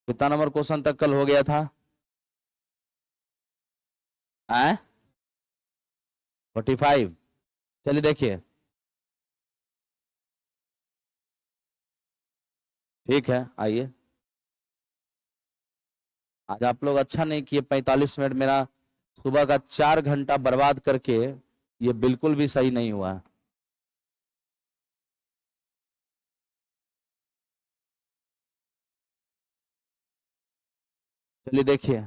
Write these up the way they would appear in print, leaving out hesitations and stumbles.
कितना number question तक कल हो गया था? 45। चलिए देखिए, ठीक है, आइए। आज आप लोग अच्छा नहीं किए, 45 मिनट मेरा सुबह का 4 घंटा बर्बाद करके, ये बिल्कुल भी सही नहीं हुआ। चलिए देखिए,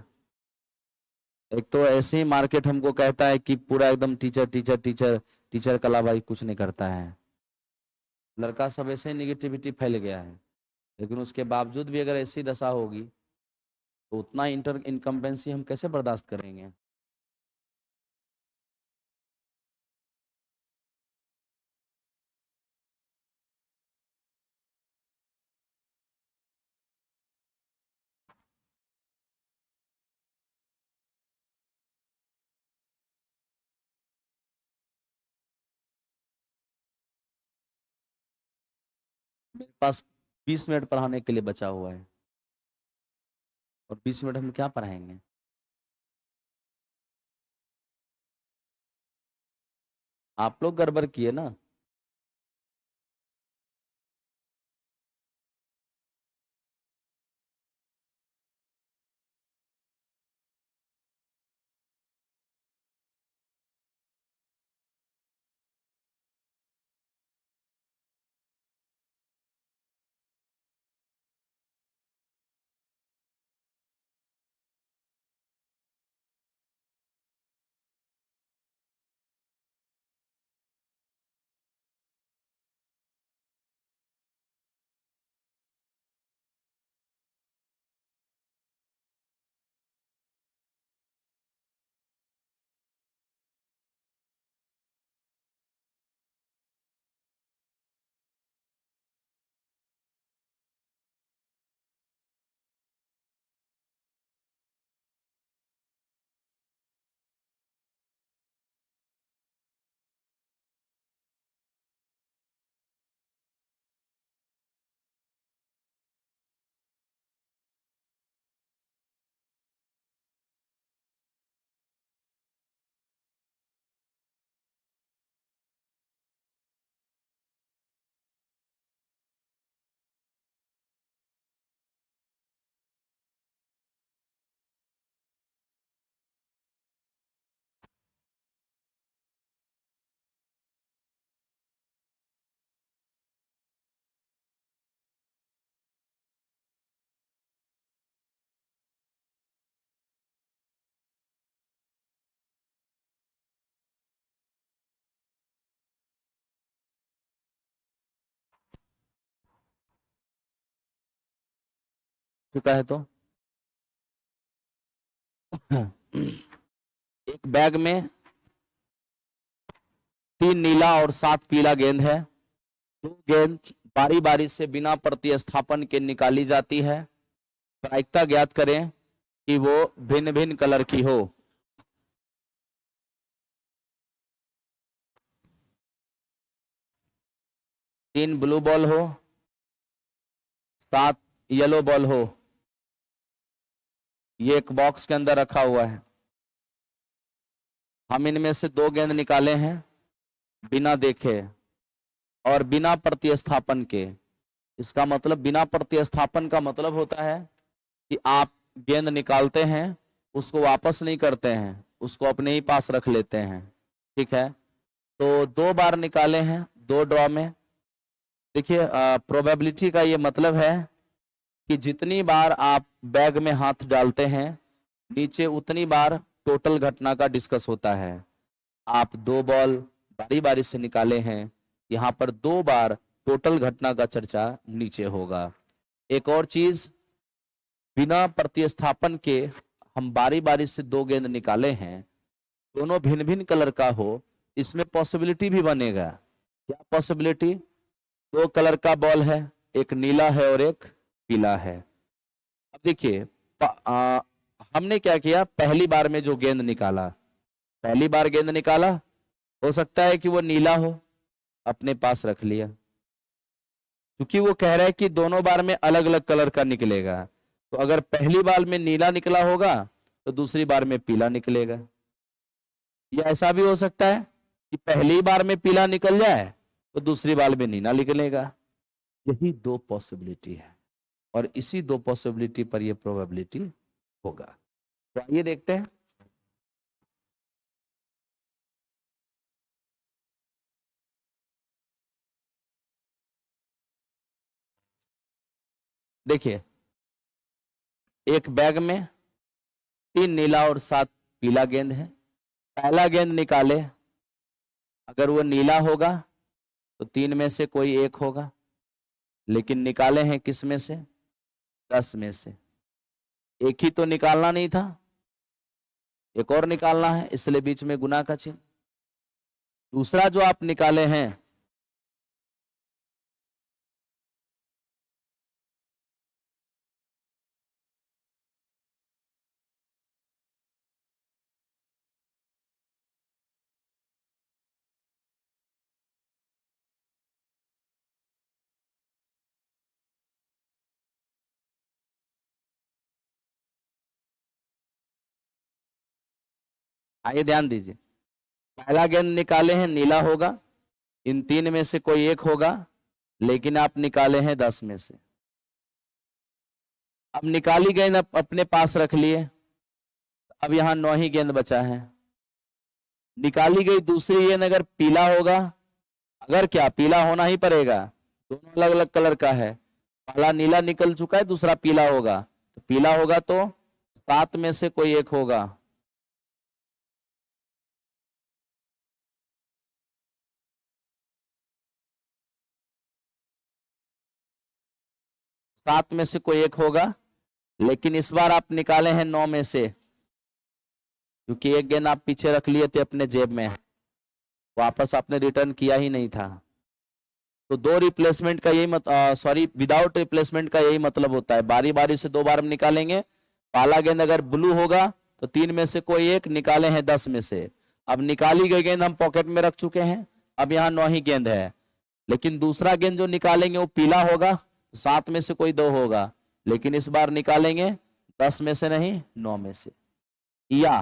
एक तो ऐसे ही मार्केट हमको कहता है कि पूरा एकदम टीचर टीचर टीचर टीचर कला, भाई कुछ नहीं करता है। लड़का सब ऐसे ही निगेटिविटी फैल गया है, लेकिन उसके बावजूद भी अगर ऐसी दशा होगी तो उतना इंटर इनकम्बेंसी हम कैसे बर्दाश्त करेंगे? मेरे पास 20 मिनट पढ़ाने के लिए बचा हुआ है, और 20 मिनट हम क्या पढ़ाएंगे? आप लोग गड़बड़ किए ना। चुका है तो एक बैग में 3 नीला और 7 पीला गेंद है। 2 गेंद बारी बारी से बिना प्रतिस्थापन के निकाली जाती है। प्रायिकता ज्ञात करें कि वो भिन्न भिन्न कलर की हो। 3 ब्लू बॉल हो, 7 येलो बॉल हो। ये एक बॉक्स के अंदर रखा हुआ है। हम इनमें से 2 गेंद निकाले हैं बिना देखे और बिना प्रतिस्थापन के। इसका मतलब बिना प्रतिस्थापन का मतलब होता है कि आप गेंद निकालते हैं, उसको वापस नहीं करते हैं, उसको अपने ही पास रख लेते हैं। ठीक है, तो 2 बार निकाले हैं 2 ड्रॉ में। देखिए, प्रोबेबिलिटी का ये मतलब है कि जितनी बार आप बैग में हाथ डालते हैं, नीचे उतनी बार टोटल घटना का डिस्कस होता है। आप 2 बॉल बारी बारी से निकाले हैं, यहाँ पर 2 बार टोटल घटना का चर्चा नीचे होगा। एक और चीज, बिना प्रतिस्थापन के हम बारी बारी से 2 गेंद निकाले हैं, दोनों भिन्न भिन्न कलर का हो, इसमें पॉसिबिलिटी भी बनेगा। क्या पॉसिबिलिटी? 2 कलर का बॉल है, एक नीला है और एक पीला है। अब देखिए, हमने क्या किया, पहली बार में जो गेंद निकाला, पहली बार गेंद निकाला, हो सकता है कि वो नीला हो, अपने पास रख लिया। क्योंकि वो कह रहा है कि दोनों बार में अलग अलग कलर का निकलेगा, तो अगर पहली बार में नीला निकला होगा तो दूसरी बार में पीला निकलेगा। या ऐसा भी हो सकता है कि पहली बार में पीला निकल जाए तो दूसरी बार में नीला निकलेगा। यही दो पॉसिबिलिटी है और इसी दो पॉसिबिलिटी पर यह प्रोबेबिलिटी होगा। तो आइए देखते हैं। देखिए, एक बैग में 3 नीला और 7 पीला गेंद है। पहला गेंद निकाले, अगर वो नीला होगा तो 3 में से कोई एक होगा, लेकिन निकाले हैं किस में से? 10 में से। एक ही तो निकालना नहीं था, एक और निकालना है, इसलिए बीच में गुना का चिन्ह। दूसरा जो आप निकाले हैं, आइए ध्यान दीजिए। पहला गेंद निकाले हैं नीला होगा, इन 3 में से कोई एक होगा, लेकिन आप निकाले हैं 10 में से। अब निकाली गेंद अपने पास रख लिए, अब यहां 9 ही गेंद बचा है। निकाली गई दूसरी गेंद अगर पीला होगा, अगर क्या पीला होना ही पड़ेगा, दोनों अलग अलग कलर का है, पहला नीला निकल चुका है, दूसरा पीला होगा, तो पीला होगा तो 7 में से कोई एक होगा। सात में से कोई एक होगा, लेकिन इस बार आप निकाले हैं 9 में से, क्योंकि एक गेंद आप पीछे रख लिए थे अपने जेब में, वापस आपने रिटर्न किया ही नहीं था। तो दो रिप्लेसमेंट का यही सॉरी विदाउट रिप्लेसमेंट का यही मतलब होता है। बारी बारी से 2 बार हम निकालेंगे। पहला गेंद अगर ब्लू होगा तो 3 में से कोई एक, निकाले हैं 10 में से। अब निकाली गई गेंद हम पॉकेट में रख चुके हैं, अब यहाँ 9 ही गेंद है, लेकिन दूसरा गेंद जो निकालेंगे वो पीला होगा, 7 में से कोई 2 होगा, लेकिन इस बार निकालेंगे 10 में से नहीं, 9 में से। या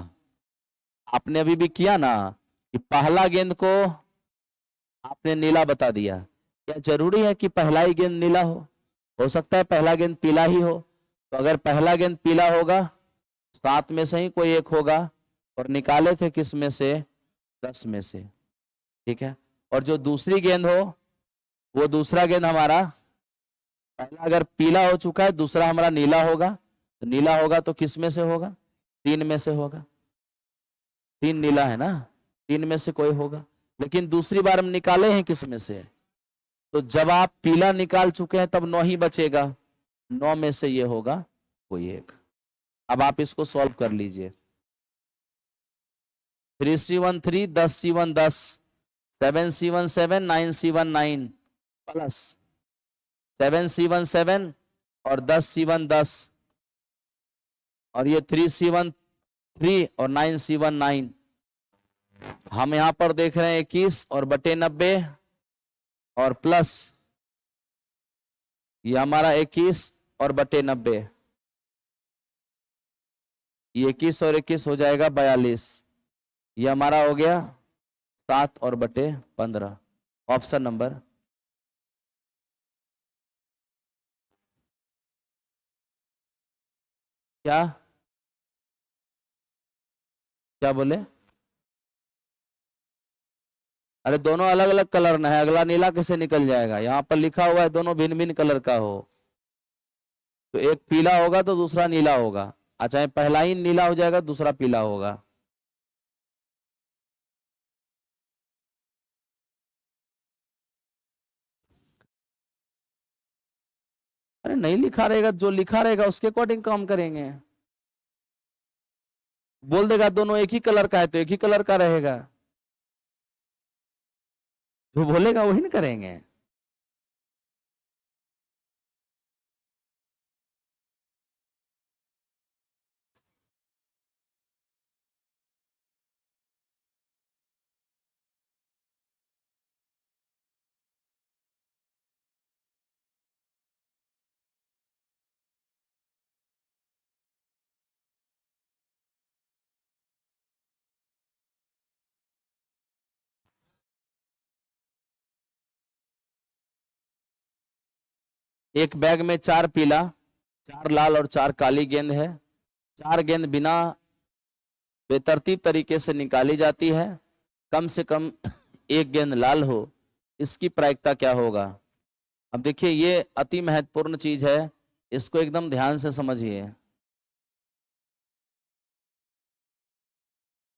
आपने अभी भी किया ना कि पहला गेंद को आपने नीला बता दिया, क्या जरूरी है कि पहला ही गेंद नीला हो सकता है पहला गेंद पीला ही हो। तो अगर पहला गेंद पीला होगा, 7 में से ही कोई एक होगा, और निकाले थे किस में से? 10 में से, ठीक है। और जो दूसरी गेंद हो, वो दूसरा गेंद हमारा, पहला अगर पीला हो चुका है, दूसरा हमारा नीला होगा, तो नीला होगा तो किस में से होगा? 3 में से होगा। 3 नीला है ना, 3 में से कोई होगा, लेकिन दूसरी बार हम निकाले हैं किस में से? तो जब आप पीला निकाल चुके हैं तब 9 ही बचेगा, 9 में से ये होगा कोई एक। अब आप इसको सॉल्व कर लीजिए। 3C1 3, 10C1 10, 7C1 7, 9C1 9, plus 7C1 7 और 10C1 10, और ये 3C1 3 और 9C1 9। हम यहां पर देख रहे हैं 21 और बटे 90, और प्लस ये हमारा 21 और बटे 90, ये 21 और 21 हो जाएगा 42। ये हमारा हो गया 7 और बटे 15। ऑप्शन नंबर क्या? क्या बोले? अरे दोनों अलग अलग कलर ना है, अगला नीला कैसे निकल जाएगा? यहाँ पर लिखा हुआ है दोनों भिन्न भिन्न कलर का हो, तो एक पीला होगा तो दूसरा नीला होगा। अच्छा, पहला ही नीला हो जाएगा, दूसरा पीला होगा। अरे नहीं लिखा रहेगा, जो लिखा रहेगा उसके अकॉर्डिंग काम करेंगे। बोल देगा दोनों एक ही कलर का है तो एक ही कलर का रहेगा, जो बोलेगा वही ना करेंगे। एक बैग में 4 पीला, 4 लाल और 4 काली गेंद है। 4 गेंद बिना बेतरतीब तरीके से निकाली जाती है, कम से कम एक गेंद लाल हो, इसकी प्रायिकता क्या होगा? अब देखिए ये अति महत्वपूर्ण चीज है, इसको एकदम ध्यान से समझिए।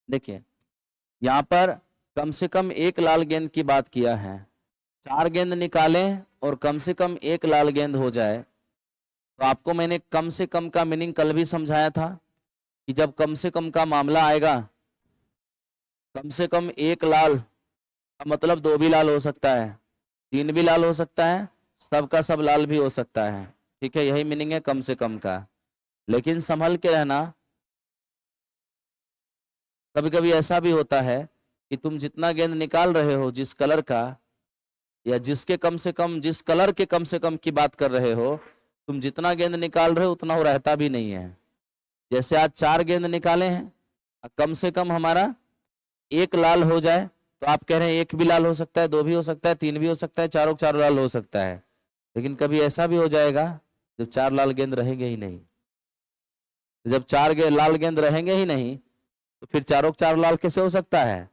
देखिए यहां पर कम से कम एक लाल गेंद की बात किया है। 4 गेंद निकालें और कम से कम एक लाल गेंद हो जाए, तो आपको मैंने कम से कम का मीनिंग कल भी समझाया था कि जब कम से कम का मामला आएगा, कम से कम एक लाल का मतलब 2 भी लाल हो सकता है, 3 भी लाल हो सकता है, सब का सब लाल भी हो सकता है। ठीक है, यही मीनिंग है कम से कम का। लेकिन संभल के रहना, कभी कभी ऐसा भी होता है कि तुम जितना गेंद निकाल रहे हो जिस कलर का, या जिसके कम से कम, जिस कलर के कम से कम की बात कर रहे हो, तुम जितना गेंद निकाल रहे हो उतना वो रहता भी नहीं है। जैसे आज 4 गेंद निकाले हैं, कम से कम हमारा एक लाल हो जाए, तो आप कह रहे हैं एक भी लाल हो सकता है, 2 भी हो सकता है, 3 भी हो सकता है, चारों 4 लाल हो सकता है। लेकिन कभी ऐसा भी हो जाएगा जब 4 लाल गेंद रहेंगे ही नहीं। जब 4 लाल गेंद रहेंगे ही नहीं, तो फिर चारों 4 लाल कैसे हो सकता है?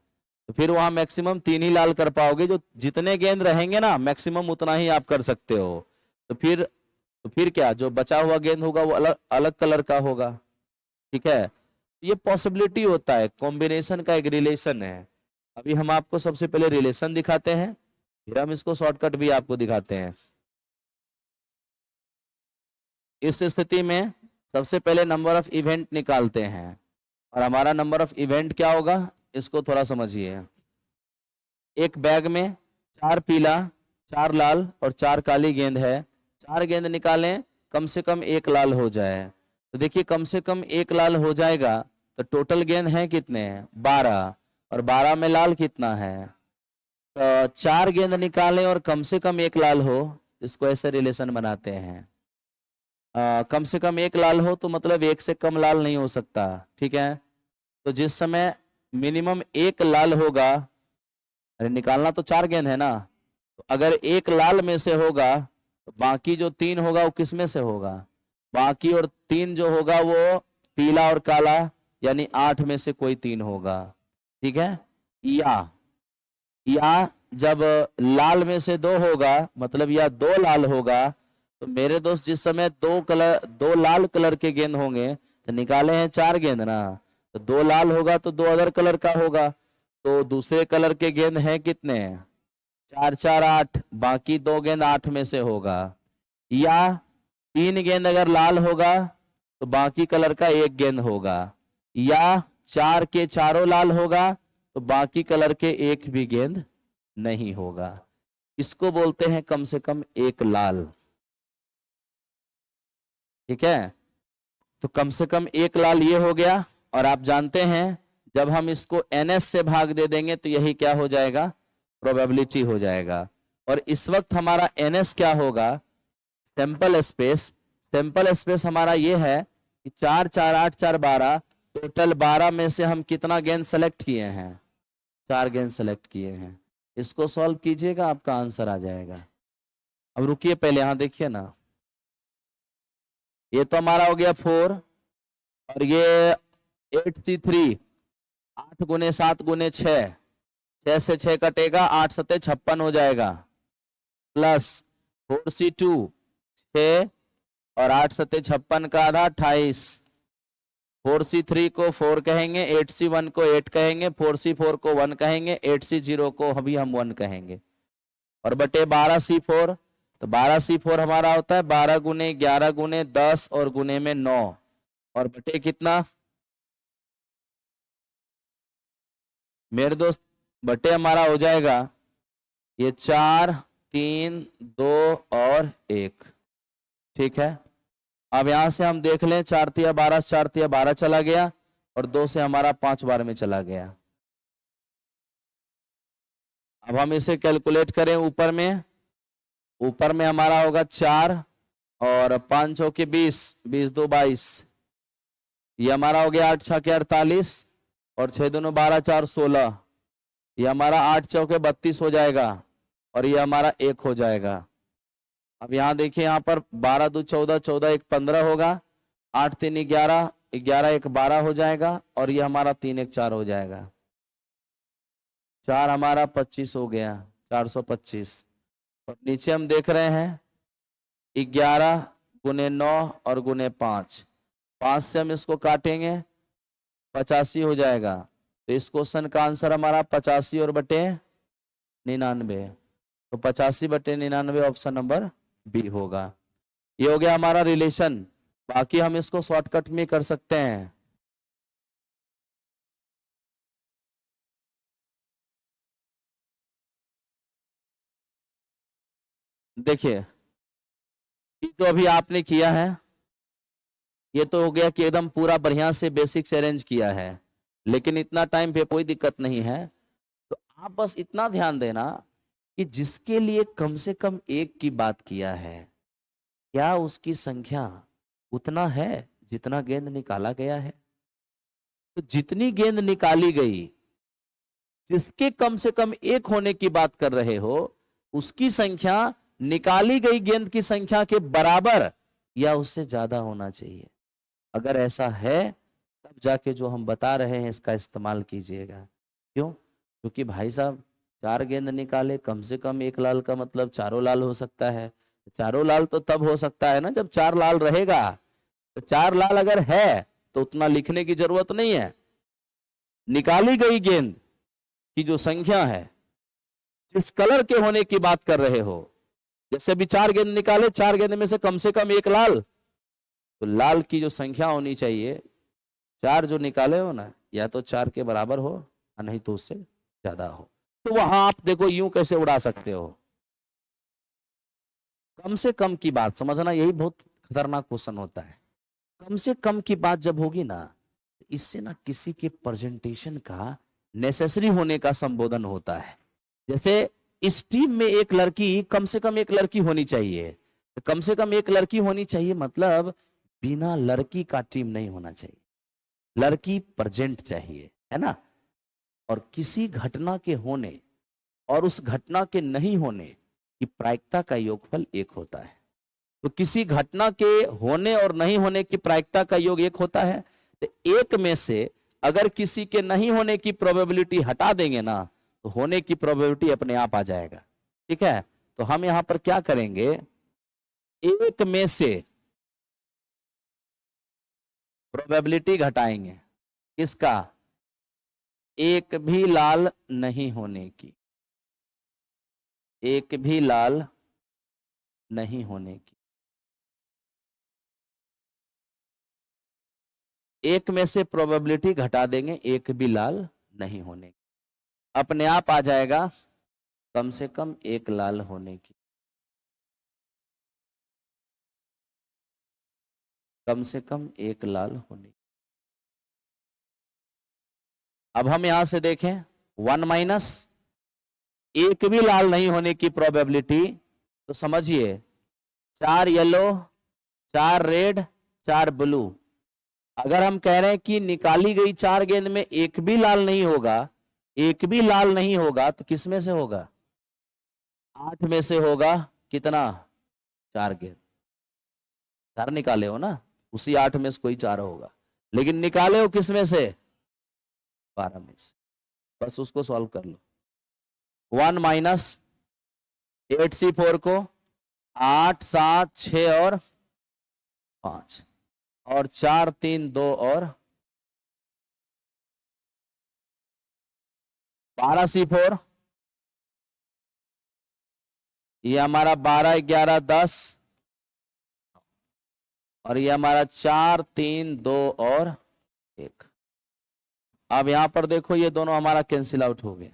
तो फिर वहां मैक्सिमम 3 ही लाल कर पाओगे। जो जितने गेंद रहेंगे ना मैक्सिमम उतना ही आप कर सकते हो। तो फिर क्या, जो बचा हुआ गेंद होगा वो अलग अलग कलर का होगा। ठीक है, ये पॉसिबिलिटी होता है, कॉम्बिनेशन का एक रिलेशन है। अभी हम आपको सबसे पहले रिलेशन दिखाते हैं, फिर हम इसको शॉर्टकट भी आपको दिखाते हैं। इस स्थिति में सबसे पहले नंबर ऑफ इवेंट निकालते हैं, और हमारा नंबर ऑफ इवेंट क्या होगा इसको थोड़ा समझिए। एक बैग में 4 पीला, 4 लाल और 4 काली गेंद है। 4 गेंद निकालें, कम से कम एक लाल हो जाए। तो देखिए कम से कम एक लाल हो जाएगा, तो टोटल गेंद है कितने? 12, और 12 में लाल कितना है? तो 4 गेंद निकालें और कम से कम एक लाल हो, इसको ऐसे रिलेशन बनाते हैं। कम से कम एक लाल हो तो मतलब एक से कम लाल नहीं हो सकता। ठीक है, तो जिस समय मिनिमम एक लाल होगा, अरे निकालना तो 4 गेंद है ना, तो अगर एक लाल में से होगा तो बाकी जो 3 होगा वो किस में से होगा? बाकी और 3 जो होगा वो पीला और काला, यानी 8 में से कोई 3 होगा। ठीक है, या जब लाल में से 2 होगा, मतलब या 2 लाल होगा, तो मेरे दोस्त जिस समय 2 लाल कलर के गेंद होंगे, तो निकाले हैं 4 गेंद ना, तो 2 लाल होगा तो 2 अदर कलर का होगा, तो दूसरे कलर के गेंद हैं कितने? 4 4 8, बाकी 2 गेंद 8 में से होगा। या 3 गेंद अगर लाल होगा तो बाकी कलर का 1 गेंद होगा। या 4 के चारों लाल होगा तो बाकी कलर के 1 भी गेंद नहीं होगा। इसको बोलते हैं कम से कम एक लाल। ठीक है, तो कम से कम एक लाल ये हो गया। और आप जानते हैं जब हम इसको ns से भाग दे देंगे तो यही क्या हो जाएगा? प्रोबेबिलिटी हो जाएगा। और इस वक्त हमारा ns क्या होगा? Sample space. सैंपल स्पेस हमारा ये है कि 4 4 8 4 12, टोटल 12 में से हम कितना गेंद सेलेक्ट किए हैं? 4 गेंद सेलेक्ट किए हैं। इसको सॉल्व कीजिएगा, आपका आंसर आ जाएगा। अब रुकिए, पहले यहां देखिए ना, ये तो हमारा हो गया 4, और ये 8C3, 8 गुने 7 गुने 6, 6 से 6 कटेगा, 8 सते 56 हो जाएगा, प्लस 4C2 6, और 8 सते 56 का आधा 28। 4C3 को 4 कहेंगे, 8C1 को 8 कहेंगे, 4C4 को 1 कहेंगे, 8C0 को अभी हम 1 कहेंगे, और बटे 12C4। तो 12C4 हमारा होता है 12 गुने 11 गुने 10 और गुने में 9, और बटे कितना मेरे दोस्त? बटे हमारा हो जाएगा ये 4 3 2 और 1। ठीक है, अब यहां से हम देख लें, 4 तिया 12, 4 तिया 12 चला गया, और 2 से हमारा 5 बार में चला गया। अब हम इसे कैलकुलेट करें, ऊपर में हमारा होगा 4, और 5 चौके 20, 20 2 22, ये हमारा हो गया 8 6 के 48, और 6 दूनो 12 4 16, ये हमारा 8 चौके 32 हो जाएगा, और ये हमारा 1 हो जाएगा। अब यहाँ देखिए, यहाँ पर 12 2 14, 14 1 15 होगा, 8 3 11, 11 1 12 हो जाएगा, और ये हमारा 3 1 4 हो जाएगा। 4 हमारा 25 हो गया, 425। और नीचे हम देख रहे हैं 11 गुने 9 और गुने 5, 5 से हम इसको काटेंगे, 85 हो जाएगा। तो इस क्वेश्चन का आंसर हमारा 85 और बटे 99, तो 85 बटे 99 ऑप्शन नंबर बी होगा। ये हो गया हमारा रिलेशन। बाकी हम इसको शॉर्टकट में कर सकते हैं। देखिए, जो अभी आपने किया है, ये तो हो गया कि एकदम पूरा बढ़िया से बेसिक्स अरेंज किया है, लेकिन इतना टाइम पे कोई दिक्कत नहीं है। तो आप बस इतना ध्यान देना कि जिसके लिए कम से कम एक की बात किया है, क्या उसकी संख्या उतना है जितना गेंद निकाला गया है? तो जितनी गेंद निकाली गई, जिसके कम से कम एक होने की बात कर रहे हो, उसकी संख्या निकाली गई गेंद की संख्या के बराबर या उससे ज्यादा होना चाहिए। अगर ऐसा है, तब जाके जो हम बता रहे हैं इसका इस्तेमाल कीजिएगा। क्यों? क्योंकि भाई साहब, 4 गेंद निकाले, कम से कम एक लाल का मतलब चारों लाल हो सकता है। चारों लाल तो तब हो सकता है ना जब 4 लाल रहेगा। तो 4 लाल अगर है तो उतना लिखने की जरूरत नहीं है। निकाली गई गेंद की जो संख्या है, जिस कलर के होने की बात कर रहे हो, जैसे अभी 4 गेंद निकाले, 4 गेंद में से कम एक लाल, तो लाल की जो संख्या होनी चाहिए, 4 जो निकाले हो ना, या तो 4 के बराबर हो या नहीं तो उससे ज्यादा हो। तो वहां आप देखो यूं कैसे उड़ा सकते हो। कम से कम की बात समझना, यही बहुत खतरनाक क्वेश्चन होता है। कम से कम की बात जब होगी ना, इससे ना किसी के प्रेजेंटेशन का नेसेसरी होने का संबोधन होता है। जैसे इस टीम में एक लड़की, कम से कम एक लड़की होनी चाहिए, तो कम से कम एक लड़की होनी चाहिए मतलब बिना लड़की का टीम नहीं होना चाहिए, लड़की प्रेजेंट चाहिए, है ना। और किसी घटना के होने और उस घटना के नहीं होने की प्रायिकता का योगफल एक होता है। तो किसी घटना के होने और नहीं होने की प्रायिकता का योग एक होता है। तो एक में से अगर किसी के नहीं होने की प्रोबेबिलिटी हटा देंगे ना, तो होने की प्रोबेबिलिटी अपने आप आ जाएगा। ठीक है, तो हम यहां पर क्या करेंगे, एक में से प्रोबेबिलिटी घटाएंगे, किसका? एक भी लाल नहीं होने की, एक भी लाल नहीं होने की। एक में से प्रोबेबिलिटी घटा देंगे, एक भी लाल नहीं होने की, अपने आप आ जाएगा कम से कम एक लाल होने की, कम से कम एक लाल होने की। अब हम यहां से देखें, 1 माइनस एक भी लाल नहीं होने की प्रोबेबिलिटी, तो समझिए 4 येलो, 4 रेड, 4 ब्लू। अगर हम कह रहे हैं कि निकाली गई 4 गेंद में एक भी लाल नहीं होगा, एक भी लाल नहीं होगा, तो किस में से होगा? 8 में से होगा। कितना? 4 गेंद। 4 निकाले हो ना, उसी 8 में से कोई 4 होगा, लेकिन निकाले हो किस में से? 12 में से। बस उसको सॉल्व कर लो। 1 माइनस 8C4 को 8 7 6 और 5, और 4 3 2 और 12C4, ये हमारा 12 11 10, और ये हमारा 4 3 2 और 1। अब यहां पर देखो, ये दोनों हमारा कैंसिल आउट हो गया।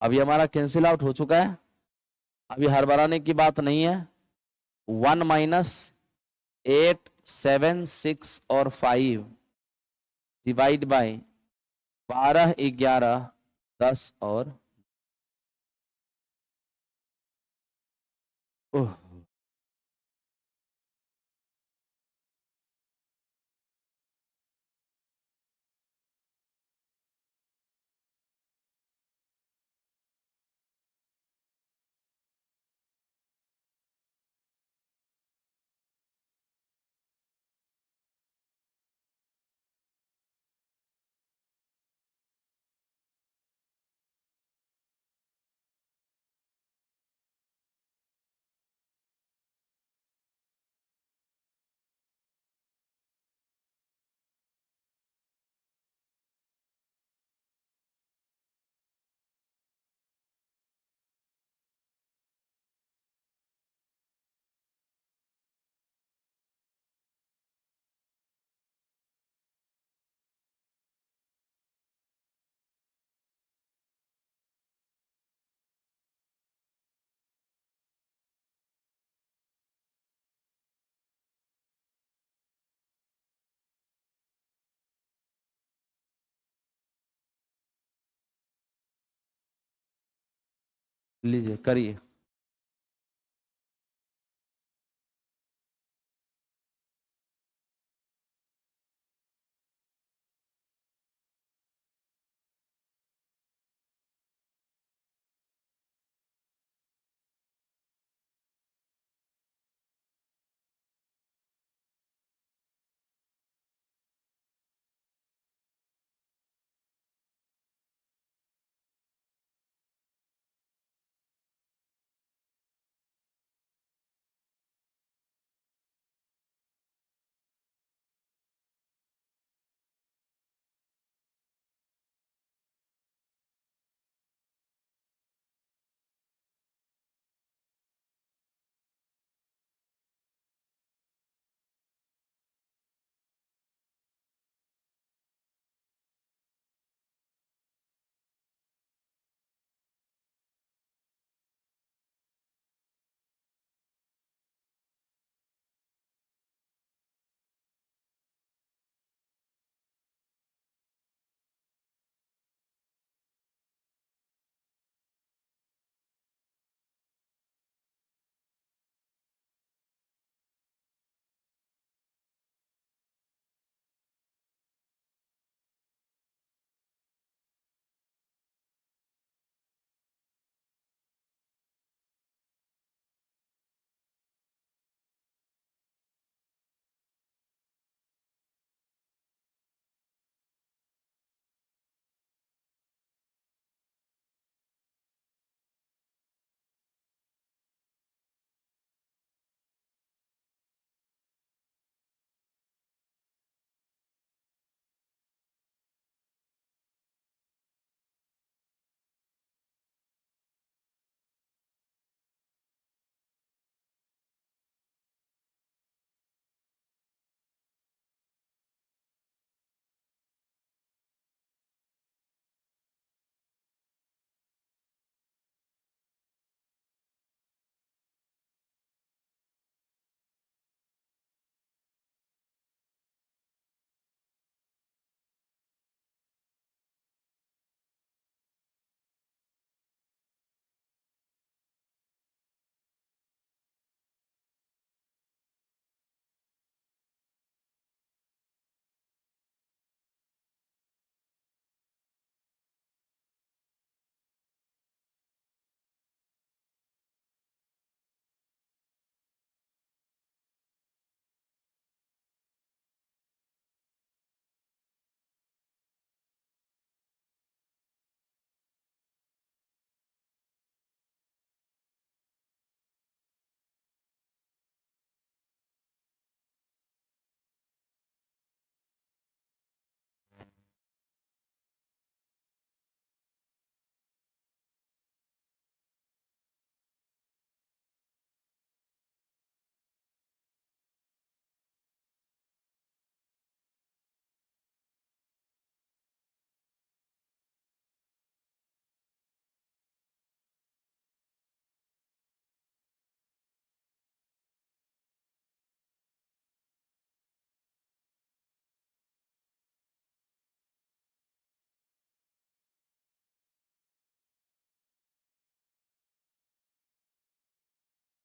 अब ये हमारा कैंसिल आउट हो चुका है, अभी हड़बड़ाने की बात नहीं है। 1 माइनस 8 7 6 और 5 डिवाइड बाय 12 11 10 और ओह लीजिए करिए।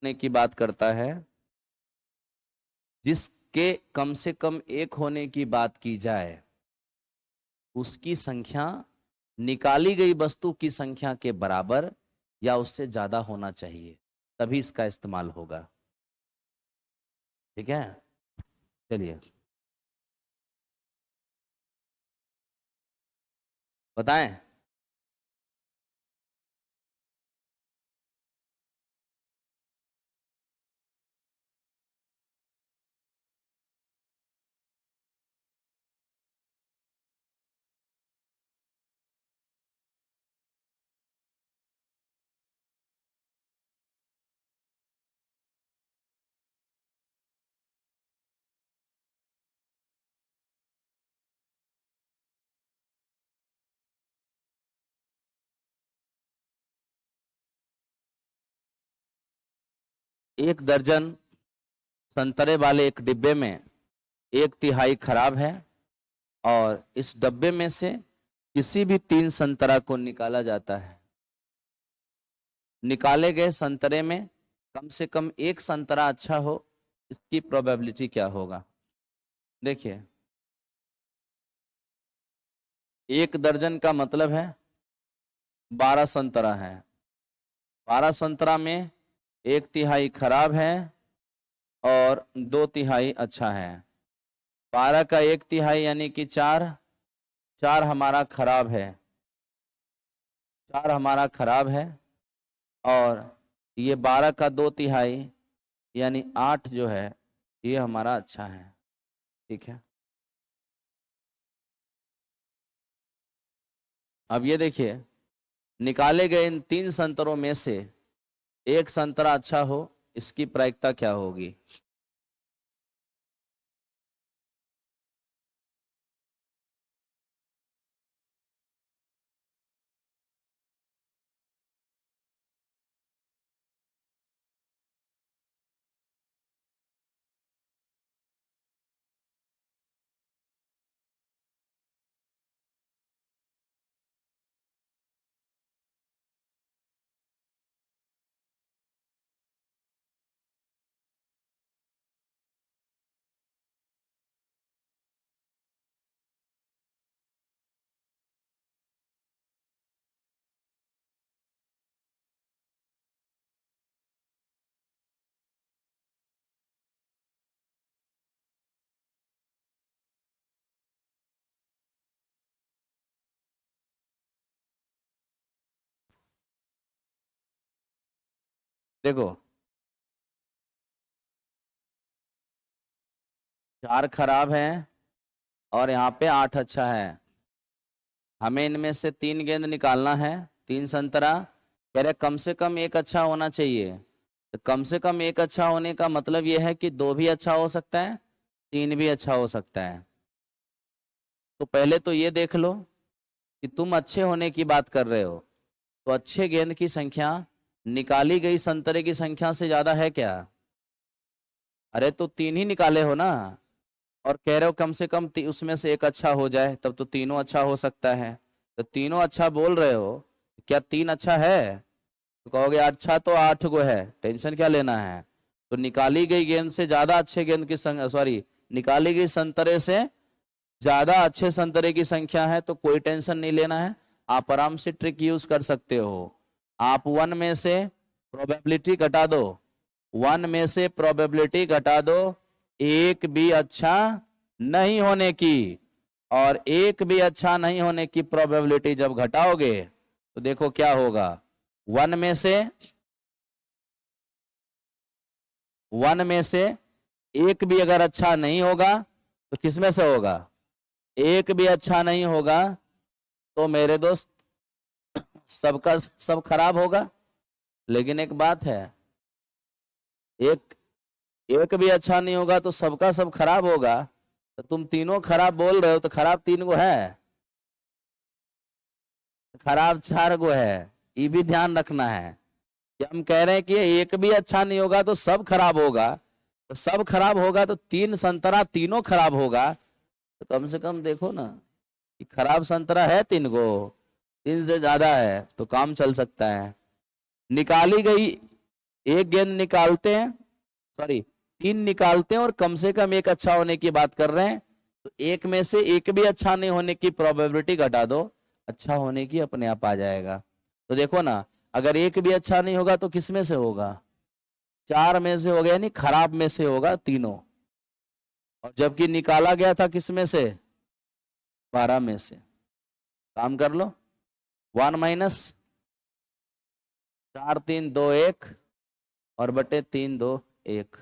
ने की बात करता है, जिसके कम से कम एक होने की बात की जाए उसकी संख्या निकाली गई वस्तु की संख्या के बराबर या उससे ज्यादा होना चाहिए, तभी इसका इस्तेमाल होगा। ठीक है, चलिए बताएं। एक दर्जन संतरे वाले एक डिब्बे में एक तिहाई खराब है और इस डब्बे में से किसी भी 3 संतरा को निकाला जाता है निकाले गए संतरे में कम से कम एक संतरा अच्छा हो, इसकी प्रोबेबिलिटी क्या होगा। देखिए 1 दर्जन का मतलब है 12 संतरा है। 12 संतरा में 1/3 खराब है और 2/3 अच्छा है। 12 का 1/3 यानी कि 4, 4 हमारा खराब है, 4 हमारा खराब है। और ये 12 का 2/3 यानी 8 जो है ये हमारा अच्छा है। ठीक है, अब ये देखिए निकाले गए इन 3 संतरों में से एक संतरा अच्छा हो, इसकी प्रायिकता क्या होगी। देखो 4 खराब है और यहाँ पे 8 अच्छा है। हमें इनमें से 3 गेंद निकालना है, 3 संतरा। कह रहे कम से कम एक अच्छा होना चाहिए, तो कम से कम एक अच्छा होने का मतलब यह है कि 2 भी अच्छा हो सकता है, 3 भी अच्छा हो सकता है। तो पहले तो ये देख लो कि तुम अच्छे होने की बात कर रहे हो, तो अच्छे गेंद की संख्या निकाली गई संतरे की संख्या से ज्यादा है क्या। अरे तो 3 ही निकाले हो ना, और कह रहे हो कम से कम उसमें से एक अच्छा हो जाए, तब तो तीनों अच्छा हो सकता है। तो तीनों अच्छा बोल रहे हो, क्या 3 अच्छा है। तो कहोगे अच्छा तो 8 गो है, टेंशन क्या लेना है। तो निकाली गई गेंद से ज्यादा अच्छे गेंद की सॉरी, निकाली गई संतरे से ज्यादा अच्छे संतरे की संख्या है, तो कोई टेंशन नहीं लेना है। आप आराम से ट्रिक यूज कर सकते हो। आप 1 में से प्रोबेबिलिटी घटा दो, 1 में से प्रोबेबिलिटी घटा दो एक भी अच्छा नहीं होने की, और एक भी अच्छा नहीं होने की प्रोबेबिलिटी जब घटाओगे तो देखो क्या होगा। 1 में से 1 में से एक भी अगर अच्छा नहीं होगा तो किसमें से होगा, एक भी अच्छा नहीं होगा तो मेरे दोस्त सबका सब खराब होगा। लेकिन एक बात है, एक एक भी अच्छा नहीं होगा तो सबका सब खराब होगा, तो तुम तीनों खराब बोल रहे हो, तो खराब 3 गो है, खराब 4 गो है। ये भी ध्यान रखना है कि हम कह रहे हैं कि एक भी अच्छा नहीं होगा तो सब खराब होगा, तो सब खराब होगा तो 3 संतरा तीनों खराब होगा। तो कम से कम देखो ना कि खराब संतरा है 3 गो, 3 से ज्यादा है तो काम चल सकता है। निकाली गई एक गेंद निकालते हैं, सॉरी 3 निकालते हैं और कम से कम एक अच्छा होने की बात कर रहे हैं, तो एक में से एक भी अच्छा नहीं होने की प्रोबेबिलिटी घटा दो, अच्छा होने की अपने आप आ जाएगा। तो देखो ना, अगर एक भी अच्छा नहीं होगा तो किस में से होगा, 4 में से होगा, यानी खराब में से होगा तीनों। और जबकि निकाला गया था किस में से, 12 में से। काम कर लो, 1 माइनस 4 3 2 1 और बटे 3 2 1,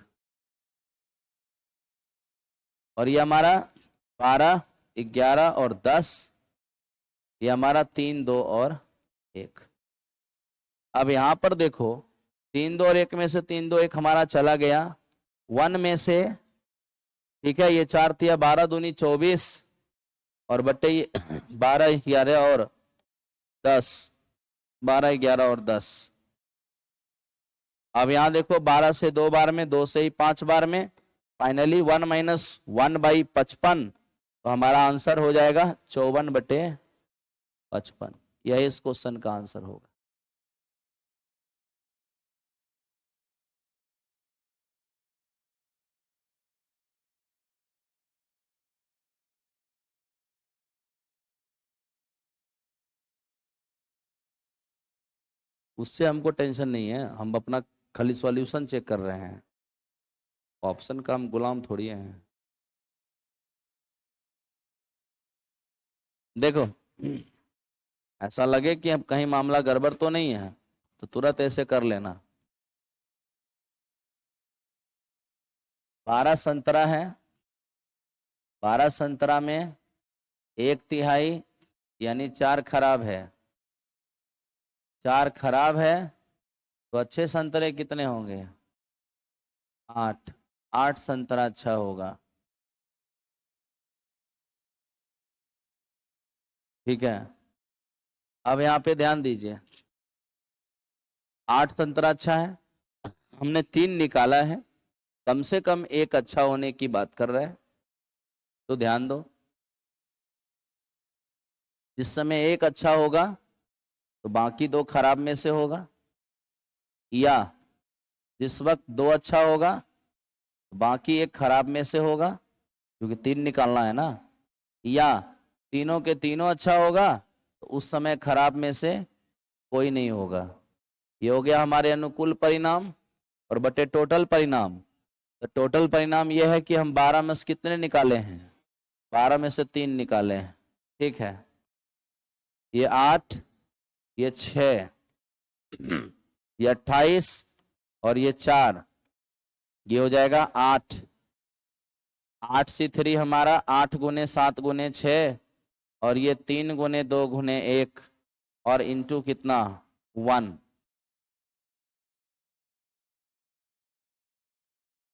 और ये हमारा 12 11 और 10, ये हमारा 3 2 और 1। अब यहां पर देखो 3 2 और 1 में से 3 2 1 हमारा चला गया। 1 में से, ठीक है, ये 4 तिया 12 दूनी 24 और बट्टे ये 12 11 और 10, 12 11 और 10। अब यहां देखो 12 से 2 बार में, 2 से ही 5 बार में, फाइनली 1 माइनस 1/55, तो हमारा आंसर हो जाएगा 54/55। यही इस क्वेश्चन का आंसर होगा। उससे हमको टेंशन नहीं है, हम अपना खाली सॉल्यूशन चेक कर रहे हैं, ऑप्शन का हम गुलाम थोड़ी हैं। देखो, ऐसा लगे कि अब कहीं मामला गड़बड़ तो नहीं है तो तुरंत ऐसे कर लेना। 12 संतरा है, 12 संतरा में 1/3 यानी 4 खराब है, 4 खराब है, तो अच्छे संतरे कितने होंगे? 8, 8 संतरा अच्छा होगा। ठीक है, अब यहाँ पे ध्यान दीजिए, 8 संतरा अच्छा है, हमने 3 निकाला है, कम से कम एक अच्छा होने की बात कर रहा है, तो ध्यान दो, जिस समय एक अच्छा होगा तो बाकी 2 खराब में से होगा, या जिस वक्त 2 अच्छा होगा तो बाकी एक खराब में से होगा, क्योंकि 3 निकालना है ना, या तीनों के तीनों अच्छा होगा तो उस समय खराब में से कोई नहीं होगा। ये हो गया हमारे अनुकूल परिणाम और बटे टोटल परिणाम। तो टोटल परिणाम यह है कि हम 12 में से कितने निकाले हैं? 12 में से 3 निकाले हैं। ठीक है, ये 8, ये 6, ये 28 और ये 4, ये हो जाएगा 8। 8C3 हमारा 8 गुने 7 गुने 6, और ये 3 गुने 2 गुने 1, और इंटू कितना? 1।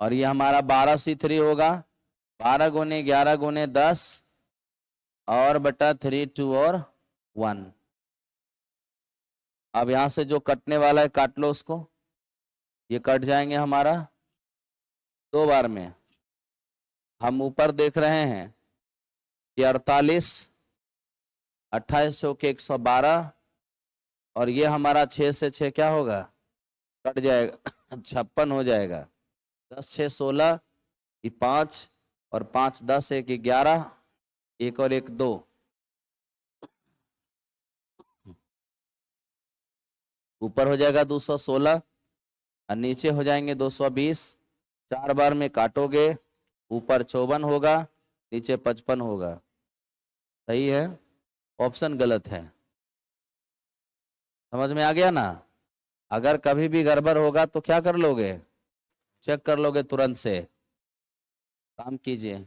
और ये हमारा 12C3 होगा 12 गुने 11 गुने 10 और बटा 3 2 और 1। अब यहां से जो कटने वाला है काट लो उसको, ये कट जाएंगे हमारा 2 बार में। हम ऊपर देख रहे हैं कि 48, 28 के 112, और ये हमारा 6 से 6 क्या होगा? कट जाएगा 56 हो जाएगा। 10 6 16, ये 5 और 5 10, 1 11, 1 और 1 2, ऊपर हो जाएगा 216 और नीचे हो जाएंगे 220। 4 बार में काटोगे, ऊपर 54 होगा, नीचे 55 होगा। सही है, ऑप्शन गलत है। समझ में आ गया ना? अगर कभी भी गड़बड़ होगा तो क्या कर लोगे? चेक कर लोगे तुरंत से। काम कीजिए।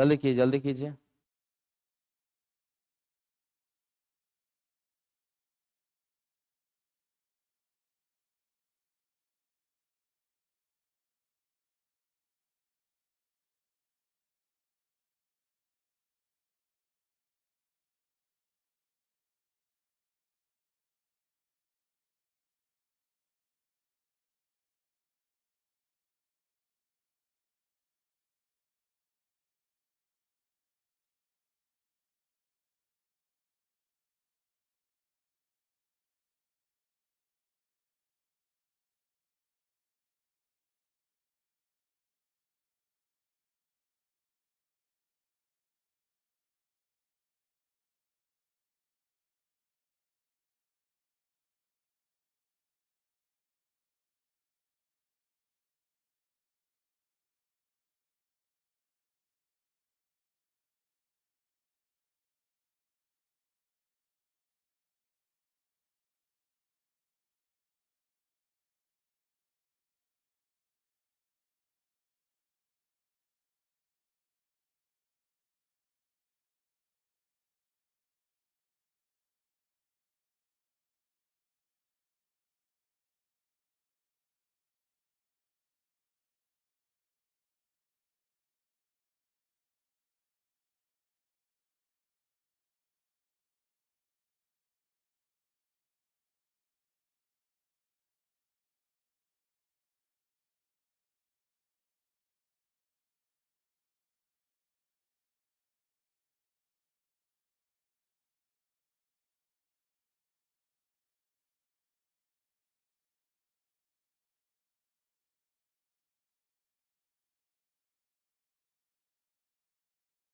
जल्दी कीजिए, जल्दी कीजिए।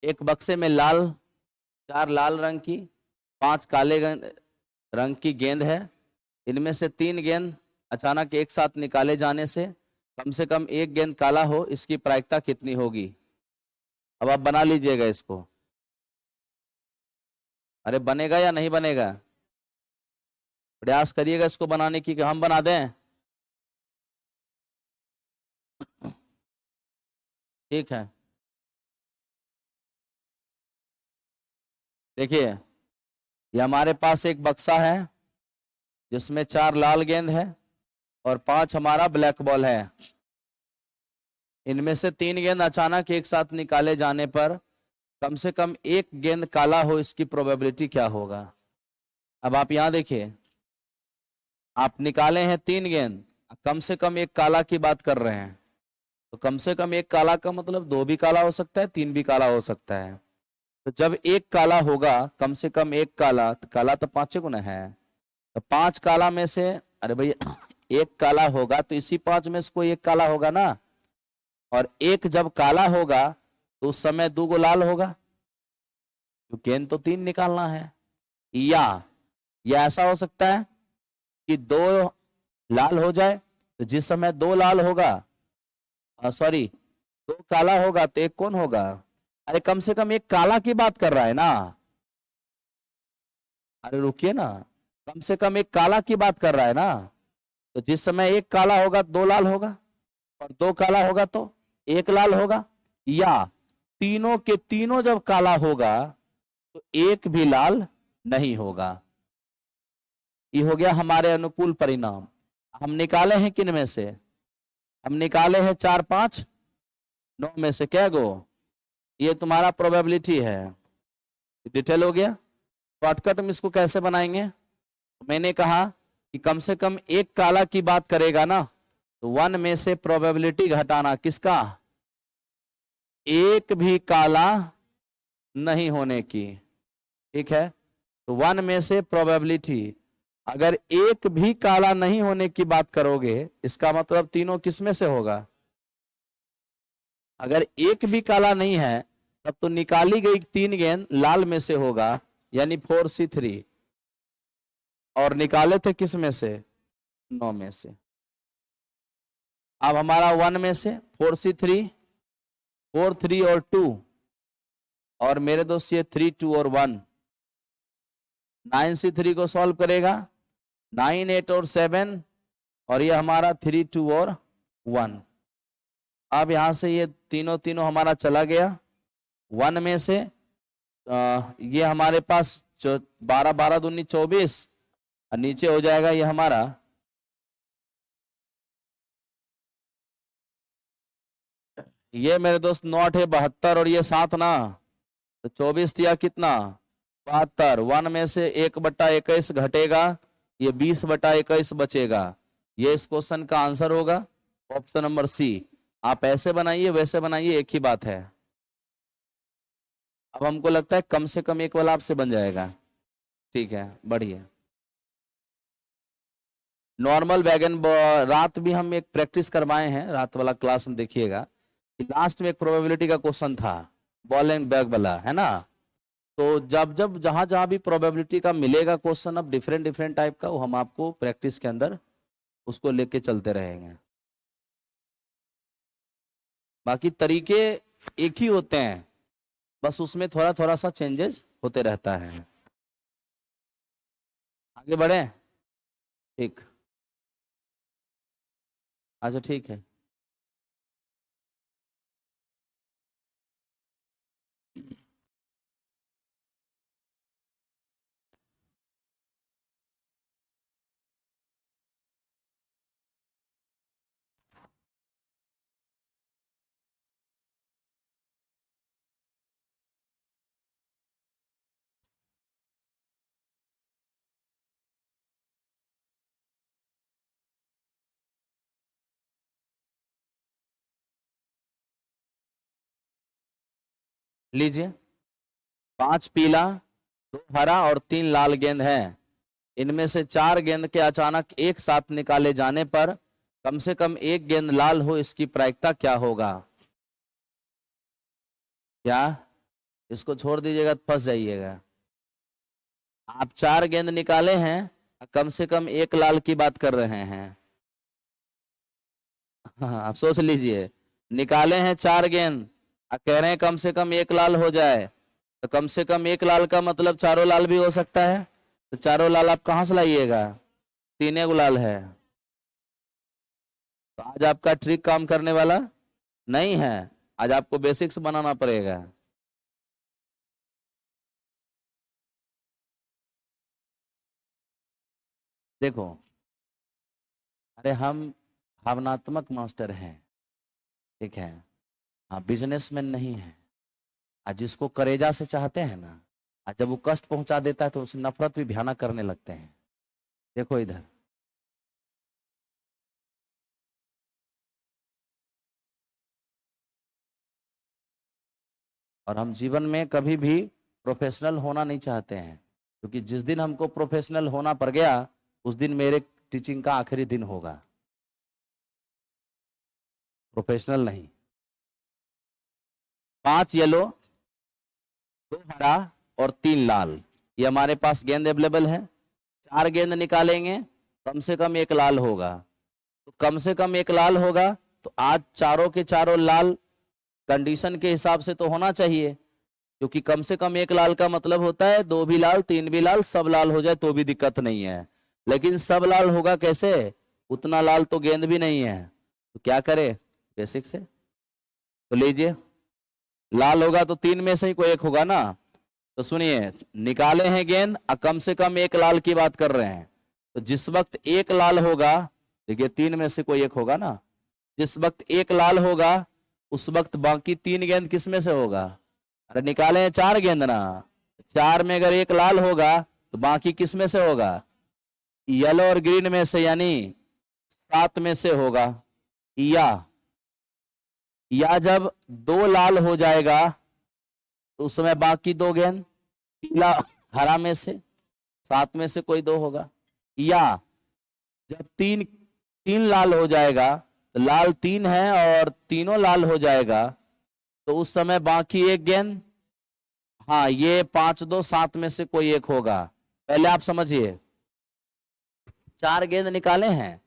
एक बक्से में लाल, 4 लाल रंग की, 5 काले रंग की गेंद है। इनमें से 3 गेंद अचानक एक साथ निकाले जाने से कम एक गेंद काला हो, इसकी प्रायिकता कितनी होगी? अब आप बना लीजिएगा इसको। अरे बनेगा या नहीं बनेगा? प्रयास करिएगा इसको बनाने की, कि हम बना दें। ठीक है, देखिए ये हमारे पास एक बक्सा है जिसमें 4 लाल गेंद है और 5 हमारा ब्लैक बॉल है। इनमें से 3 गेंद अचानक एक साथ निकाले जाने पर कम से कम एक गेंद काला हो, इसकी प्रोबेबिलिटी क्या होगा? अब आप यहां देखिए, आप निकाले हैं 3 गेंद, कम से कम एक काला की बात कर रहे हैं, तो कम से कम एक काला का मतलब 2 भी काला हो सकता है, 3 भी काला हो सकता है। तो जब एक काला होगा, कम से कम एक काला, तो काला तो 5 गुना है, तो 5 काला में से, अरे भैया एक काला होगा तो इसी 5 में से कोई एक काला होगा ना, और एक जब काला होगा तो उस समय 2 गो लाल होगा, तो गेंद तो 3 निकालना है। या ऐसा हो सकता है कि 2 लाल हो जाए, तो जिस समय 2 लाल होगा, सॉरी 2 काला होगा तो एक कौन होगा? अरे कम से कम एक काला की बात कर रहा है ना, अरे रुकिए ना, कम से कम एक काला की बात कर रहा है ना, तो जिस समय एक काला होगा 2 लाल होगा, और 2 काला होगा तो एक लाल होगा, या तीनों के तीनों जब काला होगा तो एक भी लाल नहीं होगा। ये हो गया हमारे अनुकूल परिणाम। हम निकाले हैं किन में से? हम निकाले हैं 4, 5, 9 में से क्या गो? ये तुम्हारा प्रोबेबिलिटी है। डिटेल हो गया। शॉर्टकट में इसको कैसे बनाएंगे? मैंने कहा कि कम से कम एक काला की बात करेगा ना, तो 1 में से प्रोबेबिलिटी घटाना, किसका? एक भी काला नहीं होने की। ठीक है, तो 1 में से प्रोबेबिलिटी, अगर एक भी काला नहीं होने की बात करोगे, इसका मतलब तीनों किस में से होगा? अगर एक भी काला नहीं है तब तो निकाली गई 3 गेंद लाल में से होगा, यानी 4C3, और निकाले थे किस में से? 9 में से। अब हमारा 1 में से 4C3, 4, 3 और 2, और मेरे दोस्त ये 3, 2 और 1, 9C3 को सॉल्व करेगा, 9, 8 और 7, और ये हमारा 3, 2 और 1। अब यहां से ये तीनों हमारा चला गया, 1 में से ये हमारे पास 12 12 दूनी 24 और नीचे हो जाएगा ये हमारा ये मेरे दोस्त 9 8 72 और ये 7 ना, तो 24 दिया कितना 72। 1 में से 1/21 घटेगा, ये 20/21 बचेगा। ये इस क्वेश्चन का आंसर होगा ऑप्शन नंबर सी। आप ऐसे बनाइए वैसे बनाइए एक ही बात है। अब हमको लगता है कम से कम एक वाला आपसे बन जाएगा। ठीक है, बढ़िया। नॉर्मल वैगन रात भी हम एक प्रैक्टिस करवाए हैं, रात वाला क्लास में देखिएगा। लास्ट में एक प्रोबेबिलिटी का क्वेश्चन था बॉल एंड बैग वाला, है ना। तो जब जब जहां जहां भी प्रोबेबिलिटी का मिलेगा क्वेश्चन, अब डिफरेंट डिफरेंट टाइप का, वो हम आपको प्रैक्टिस के अंदर उसको लेके चलते रहेंगे। बाकी तरीके एक ही होते हैं, बस उसमें थोड़ा थोड़ा सा चेंजेस होते रहता है। आगे बढ़े। ठीक, अच्छा ठीक है। लीजिए, 5 पीला, 2 हरा और 3 लाल गेंद है। इनमें से 4 गेंद के अचानक एक साथ निकाले जाने पर कम से कम एक गेंद लाल हो, इसकी प्रायिकता क्या होगा। क्या इसको छोड़ दीजिएगा तो फंस जाइएगा। आप 4 गेंद निकाले हैं, कम से कम एक लाल की बात कर रहे हैं। हाँ, आप सोच लीजिए, निकाले हैं 4 गेंद, आप कह रहे हैं कम से कम एक लाल हो जाए, तो कम से कम एक लाल का मतलब चारों लाल भी हो सकता है। तो चारों लाल आप कहां से लाइएगा, 3 गुलाल है। तो आज आपका ट्रिक काम करने वाला नहीं है, आज आपको बेसिक्स बनाना पड़ेगा। देखो, अरे हम भावनात्मक मास्टर हैं, ठीक है, हाँ बिजनेसमैन नहीं है। आज जिसको करेजा से चाहते हैं ना, आज जब वो कष्ट पहुंचा देता है तो उसे नफरत भी भयानक करने लगते हैं। देखो इधर, और हम जीवन में कभी भी प्रोफेशनल होना नहीं चाहते हैं, क्योंकि जिस दिन हमको प्रोफेशनल होना पड़ गया उस दिन मेरे टीचिंग का आखिरी दिन होगा। प्रोफेशनल नहीं। 5 येलो, 2 हरा और 3 लाल, ये हमारे पास गेंद अवेलेबल है। 4 गेंद निकालेंगे, कम से कम एक लाल होगा। तो कम से कम एक लाल होगा, तो आज चारों के चारों लाल कंडीशन के हिसाब से तो होना चाहिए, क्योंकि कम से कम एक लाल का मतलब होता है 2 भी लाल, 3 भी लाल, सब लाल हो जाए तो भी दिक्कत नहीं है। लेकिन सब लाल होगा कैसे, उतना लाल तो गेंद भी नहीं है, तो क्या करे, बेसिक से। तो लीजिए, लाल होगा तो 3 में से ही कोई एक होगा ना। तो सुनिए, निकाले हैं गेंद, कम से कम एक लाल की बात कर रहे हैं, तो जिस वक्त एक लाल होगा, देखिए 3 में से कोई एक होगा ना, जिस वक्त एक लाल होगा उस वक्त बाकी 3 गेंद किस में से होगा। अरे निकाले हैं 4 गेंद ना, 4 में अगर एक लाल होगा तो बाकी किस में से होगा, येलो और ग्रीन में से, यानी 7 में से होगा। या जब 2 लाल हो जाएगा तो उस समय बाकी 2 गेंद पीला हरा में से, 7 में से कोई 2 होगा। या जब 3 लाल हो जाएगा, तो लाल 3 है और तीनों लाल हो जाएगा, तो उस समय बाकी एक गेंद, हाँ ये 5 2 7 में से कोई एक होगा। पहले आप समझिए, 4 गेंद निकाले हैं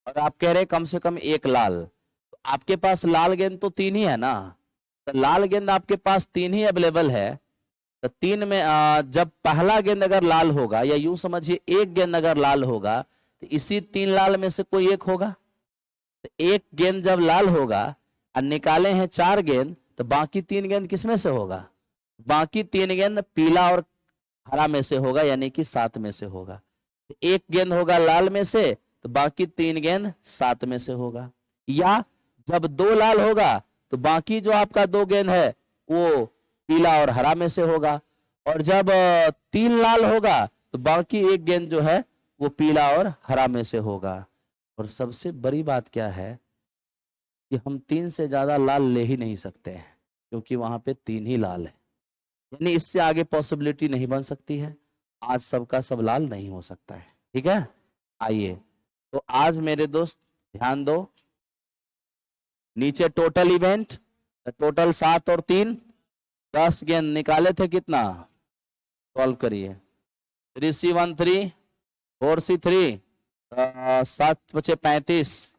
और आप कह रहे कम से कम एक लाल, तो आपके पास लाल गेंद तो 3 ही है ना, तो लाल गेंद आपके पास 3 ही अवेलेबल है। तो 3 में जब पहला गेंद अगर लाल होगा, या यूं समझिए एक गेंद अगर लाल होगा, तो इसी 3 लाल में से कोई एक होगा। तो एक गेंद जब लाल होगा और निकाले हैं 4 गेंद, तो बाकी 3 गेंद किसमें से होगा? बाकी 3 गेंद पीला और हरा में से होगा, यानी कि 7 में से होगा। एक गेंद होगा लाल में से, तो बाकी 3 गेंद 7 में से होगा। या जब 2 लाल होगा तो बाकी जो आपका 2 गेंद है वो पीला और हरा में से होगा, और जब 3 लाल होगा तो बाकी एक गेंद जो है वो पीला और हरा में से होगा। और सबसे बड़ी बात क्या है कि हम 3 से ज्यादा लाल ले ही नहीं सकते हैं, क्योंकि वहां पे 3 ही लाल है, यानी इससे आगे पॉसिबिलिटी नहीं बन सकती है। आज सबका सब लाल नहीं हो सकता है, ठीक है। आइए, तो आज मेरे दोस्त ध्यान दो, नीचे टोटल इवेंट, टोटल 7 और 3 10 गेंद निकाले थे, कितना? सॉल्व करिए। 3C1 3, 4C3, 7 बचे 35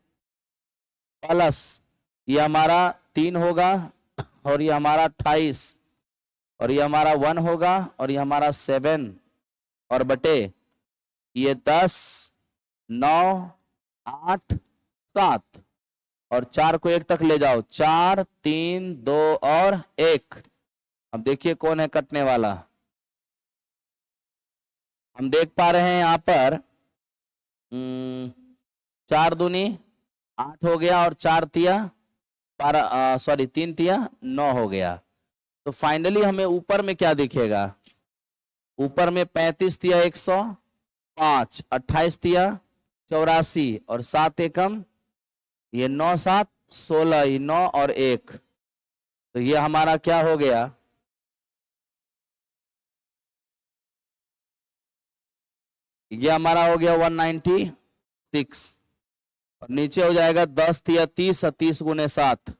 प्लस ये हमारा 3 होगा, और ये हमारा 28, और ये हमारा 1 होगा, और ये हमारा 7, और बटे ये 10, 9, 8, 7, और 4 को 1 तक ले जाओ, 4, 3, 2 और 1। अब देखिए कौन है कटने वाला। हम देख पा रहे हैं यहाँ पर 4 दूनी 8 हो गया, और 4 तिया 12, सॉरी 3 तिया 9 हो गया। तो फाइनली हमें ऊपर में क्या दिखेगा? ऊपर में 35 तिया 105, 28 तिया 84, और 7 एकम ये 9 7 16, ये 9 और 1, तो ये हमारा क्या हो गया? ये हमारा हो गया 196, और नीचे हो जाएगा 10 तिया 30, 30 गुने 7,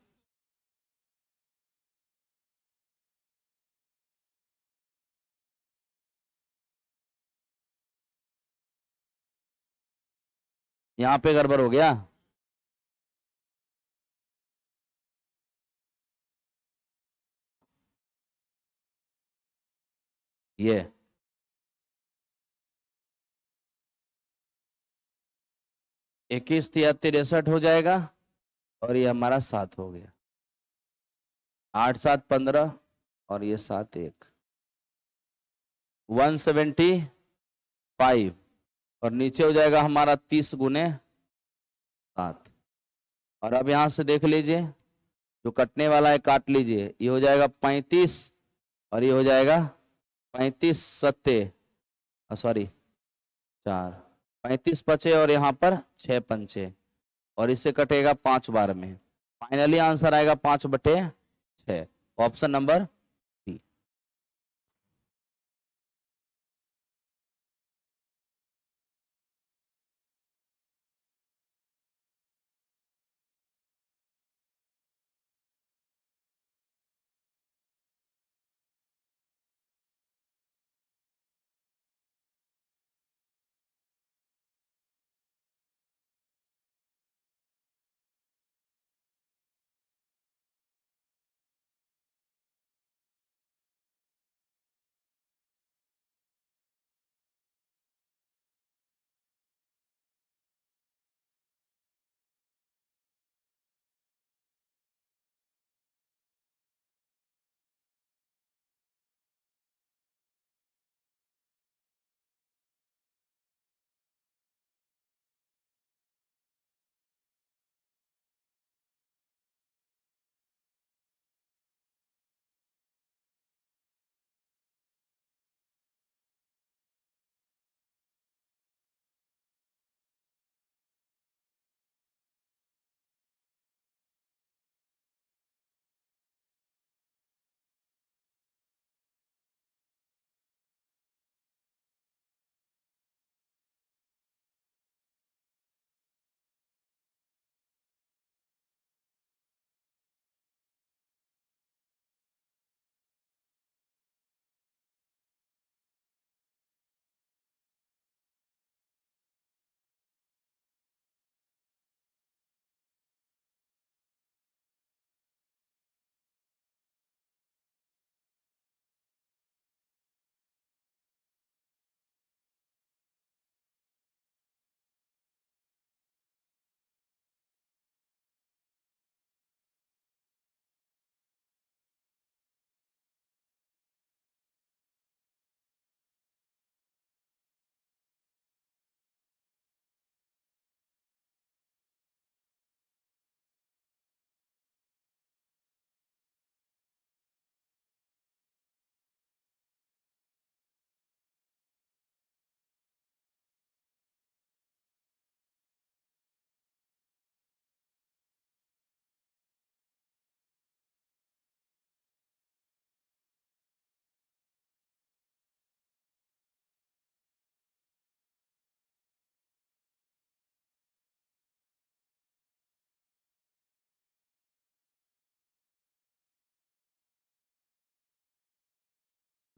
यहां पे गड़बड़ हो गया। ये 21 तिया 63 हो जाएगा, और ये हमारा 7 हो गया। 8 7 15, और ये 7 1, 175, और नीचे हो जाएगा हमारा 30 गुने 7। और अब यहां से देख लीजिए, जो कटने वाला है काट लीजिए, ये हो जाएगा 35, और ये हो जाएगा 35 सत्ते, सॉरी 4, 35 पचे, और यहाँ पर 6 पंचे, और इससे कटेगा 5 बार में। फाइनली आंसर आएगा 5/6, ऑप्शन नंबर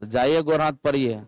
तो जाइए गोर हाथ पढ़िए।